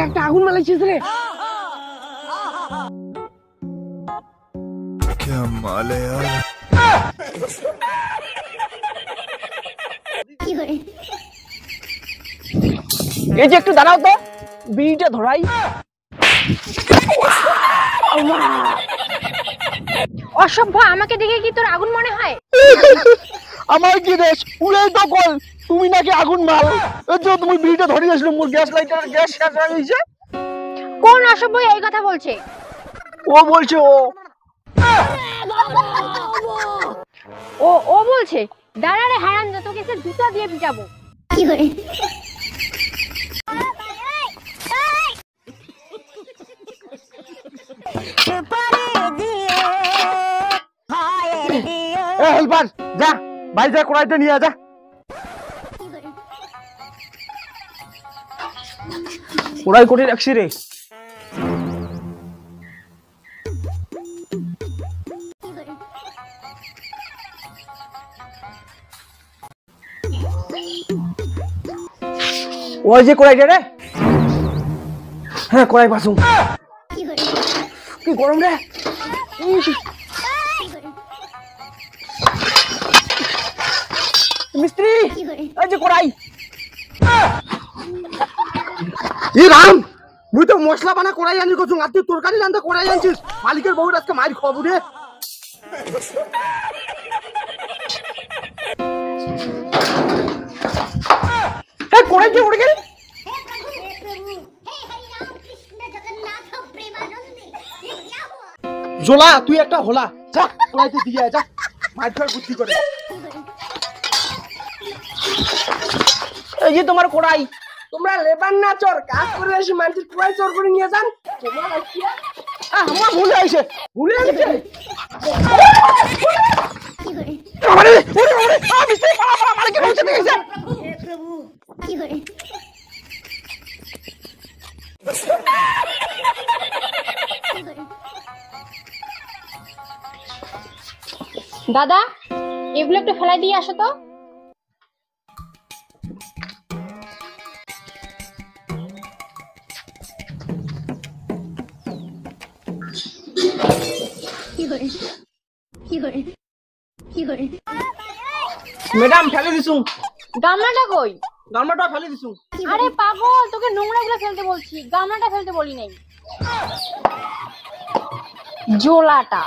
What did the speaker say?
একটা আগুন মালাইছিস রে। क्या माल है यार। এই যে একটু দাঁড়াও তো, বিড়িটা ধরাই। অসভ্য, আমাকে দেখে কি তোর আগুন মনে হয়? আমার কি দেশ উড়াই তো কল, তুমি নাকি আগুন মাল। এই যে তুমি বিড়িটা ধরিয়ে আসলে মোর গ্যাস লাইটার গ্যাস শেষ হয়ে গেছে। কোন অসভ্য এই কথা বলছে? ও বলছে ও বলছে? দাঁড়া রে হারামজাদা, তোকে সে জুতা দিয়ে পিটাবো। হেল্পার যা ভাই, যা কড়াইটা নিয়ে যা। কড়াই করে রাখছি রে। ওই যে কড়াইটা রে। হ্যাঁ কড়াই পাসুম। কি গরম রে। মিস্ত্রি এই যে কড়াই। ই রাম, মুই তো মশলা বানা কড়াই আনি কছুম, আর তুই তরকারি রান্না কড়াই আনছিস। মালিকের বউর আজকে মার খাবো রে। এই কড়াই কি উড়ে গেল? জোলা তুই একটা হোলা, যা কড়াইতে দিয়ে যা, মার খাওয়ার বুদ্ধি করে। এই যে তোমার কড়াই। তোমরা লেবার না চোর, কাজ করে এসে মানুষের কড়াই চোর করে নিয়ে যান। তোমার আইছিয়া আমার ভুলে আইছে, ভুলে আইছে। আমারে ওরে মিস্ত্রি আমারে কি বলতে দিয়েছে? হে প্রভু কি করে? দাদা, এগুলো একটু ফেলাই দিয়ে আসো তো। ম্যাডাম ফেলে দিছু। গামলাটা কই? গামলাটা ফেলে দিছু। আরে পাগল, তোকে নোংরাগুলো ফেলতে বলছি, গামলাটা ফেলতে বলি নাই। জোলাটা